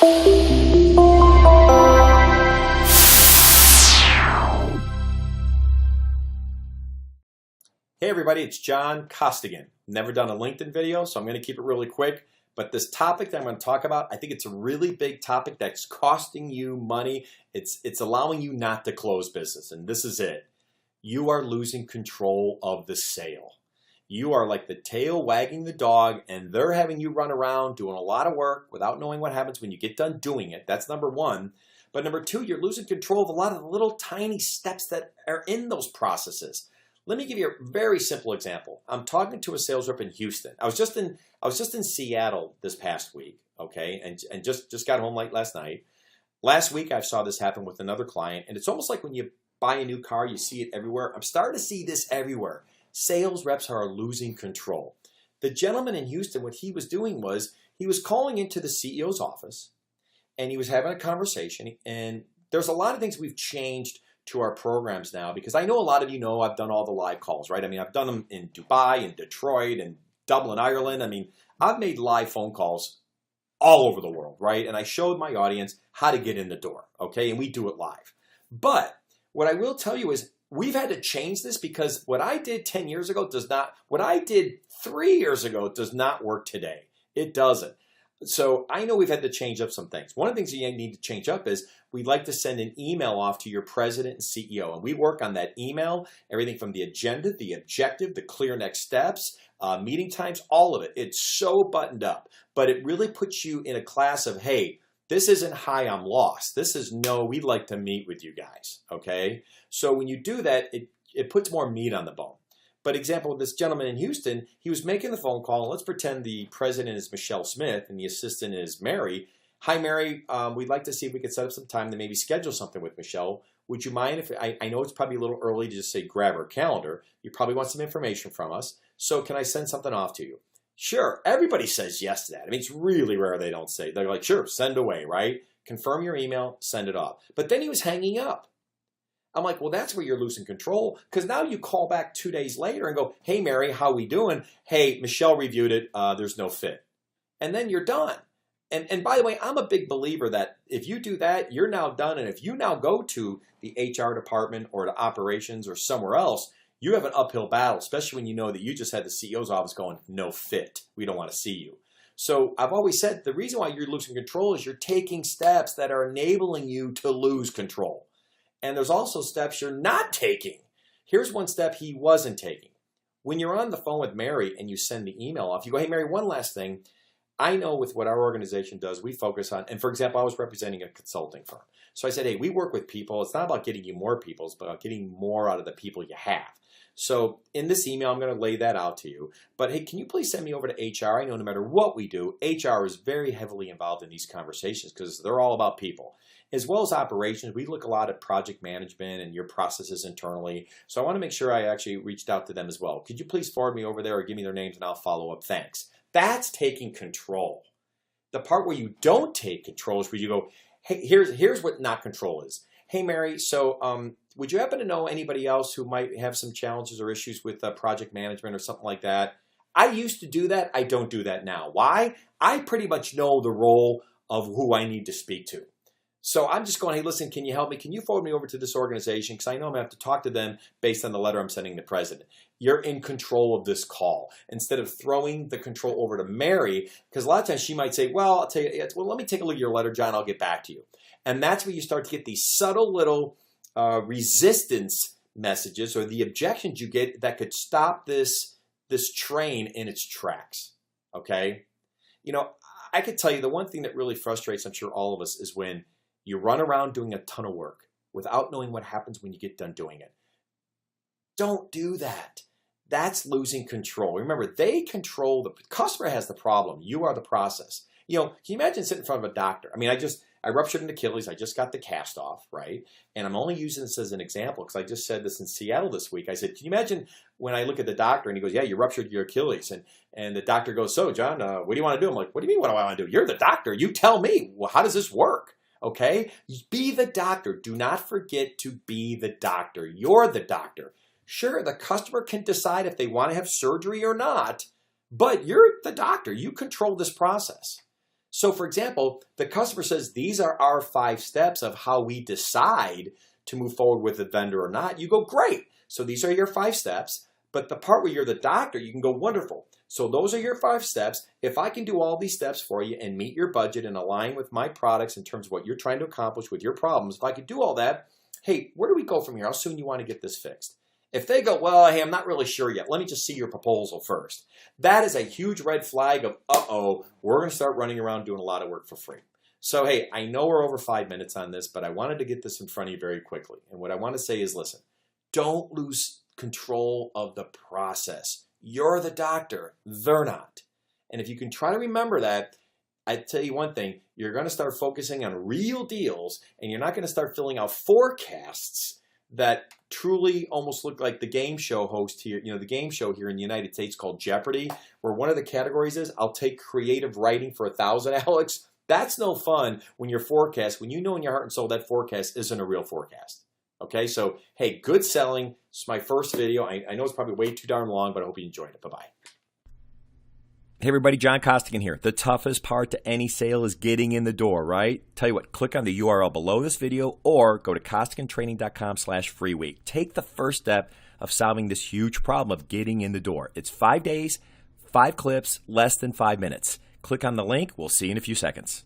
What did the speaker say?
Hey everybody, it's John Costigan. Never done a LinkedIn video, so I'm going to keep it really quick. But this topic that I'm going to talk about, I think it's a really big topic that's costing you money. It's allowing you not to close business, and this is it. You are losing control of the sale. You are like the tail wagging the dog, and they're having you run around doing a lot of work without knowing what happens when you get done doing it. That's number one. But number two, you're losing control of a lot of the little tiny steps that are in those processes. Let me give you a very simple example. I'm talking to a sales rep in Houston. I was just in Seattle this past week, okay, and just got home late last night. Last week I saw this happen with another client, and it's almost like when you buy a new car, you see it everywhere. I'm starting to see this everywhere. Sales reps are losing control. The gentleman in Houston, what he was doing was he was calling into the CEO's office, and he was having a conversation, and there's a lot of things we've changed to our programs now, because I know a lot of you know I've done all the live calls, right? I mean, I've done them in Dubai and Detroit and Dublin, Ireland. I mean, I've made live phone calls all over the world, right? And I showed my audience how to get in the door, okay? And we do it live. But what I will tell you is we've had to change this, because what I did 10 years ago what I did 3 years ago does not work today. It doesn't. So I know we've had to change up some things. One of the things you need to change up is we'd like to send an email off to your president and CEO. And we work on that email, everything from the agenda, the objective, the clear next steps, meeting times, all of it. It's so buttoned up. But it really puts you in a class of, hey, this isn't hi, I'm lost. This is no, we'd like to meet with you guys, okay? So when you do that, it puts more meat on the bone. But example, this gentleman in Houston, he was making the phone call. Let's pretend the president is Michelle Smith and the assistant is Mary. Hi, Mary. We'd like to see if we could set up some time to maybe schedule something with Michelle. Would you mind if I know it's probably a little early to just say grab her calendar. You probably want some information from us. So can I send something off to you? Sure. Everybody says yes to that. I mean, it's really rare they don't say. They're like, sure, send away, right? Confirm your email, send it off. But then he was hanging up. I'm like, well, that's where you're losing control, because now you call back 2 days later and go, hey, Mary, how we doing? Hey, Michelle reviewed it. There's no fit. And then you're done. And by the way, I'm a big believer that if you do that, you're now done. And if you now go to the HR department or to operations or somewhere else, you have an uphill battle, especially when you know that you just had the CEO's office going, no fit. We don't want to see you. So I've always said the reason why you're losing control is you're taking steps that are enabling you to lose control. And there's also steps you're not taking. Here's one step he wasn't taking. When you're on the phone with Mary and you send the email off, you go, hey, Mary, one last thing. I know with what our organization does, we focus on, and for example, I was representing a consulting firm. So I said, hey, we work with people. It's not about getting you more people, it's about getting more out of the people you have. So in this email, I'm going to lay that out to you. But hey, can you please send me over to HR? I know no matter what we do, HR is very heavily involved in these conversations because they're all about people. As well as operations, we look a lot at project management and your processes internally. So I want to make sure I actually reached out to them as well. Could you please forward me over there or give me their names and I'll follow up? Thanks. That's taking control. The part where you don't take control is where you go, hey, here's what not control is. Hey, Mary, so would you happen to know anybody else who might have some challenges or issues with project management or something like that? I used to do that. I don't do that now. Why? I pretty much know the role of who I need to speak to. So I'm just going, hey, listen, can you help me? Can you forward me over to this organization? Because I know I'm going to have to talk to them based on the letter I'm sending the president. You're in control of this call. Instead of throwing the control over to Mary, because a lot of times she might say, well, I'll tell you, well, let me take a look at your letter, John. I'll get back to you. And that's where you start to get these subtle little resistance messages or the objections you get that could stop this train in its tracks, okay? You know, I could tell you the one thing that really frustrates, I'm sure all of us, is when you run around doing a ton of work without knowing what happens when you get done doing it. Don't do that. That's losing control. Remember, they control, the customer has the problem. You are the process. You know, can you imagine sitting in front of a doctor? I mean, I ruptured an Achilles. I just got the cast off, right? And I'm only using this as an example because I just said this in Seattle this week. I said, can you imagine when I look at the doctor and he goes, yeah, you ruptured your Achilles. And the doctor goes, so John, what do you want to do? I'm like, what do you mean what do I want to do? You're the doctor. You tell me. Well, how does this work? Okay? Be the doctor. Do not forget to be the doctor. You're the doctor. Sure, the customer can decide if they want to have surgery or not, but you're the doctor. You control this process. So for example, the customer says, these are our 5 steps of how we decide to move forward with a vendor or not. You go, great. So these are your 5 steps. But the part where you're the doctor, you can go, wonderful. So those are your 5 steps. If I can do all these steps for you and meet your budget and align with my products in terms of what you're trying to accomplish with your problems, if I could do all that, hey, where do we go from here? How soon do you want to get this fixed? If they go, well, hey, I'm not really sure yet. Let me just see your proposal first. That is a huge red flag of, uh-oh, we're going to start running around doing a lot of work for free. So, hey, I know we're over 5 minutes on this, but I wanted to get this in front of you very quickly. And what I want to say is, listen, don't lose control of the process. You're the doctor. They're not. And if you can try to remember that, I tell you one thing, you're going to start focusing on real deals, and you're not going to start filling out forecasts that truly almost look like the game show host here, the game show here in the United States called Jeopardy, where one of the categories is, I'll take creative writing for 1,000, Alex. That's no fun when your forecast, when you know in your heart and soul that forecast isn't a real forecast. Okay, so hey, good selling. It's my first video. I know it's probably way too darn long, but I hope you enjoyed it. Bye-bye. Hey everybody, John Costigan here. The toughest part to any sale is getting in the door, right? Tell you what, click on the URL below this video or go to costigantraining.com/free week. Take the first step of solving this huge problem of getting in the door. It's 5 days, 5 clips, less than 5 minutes. Click on the link. We'll see you in a few seconds.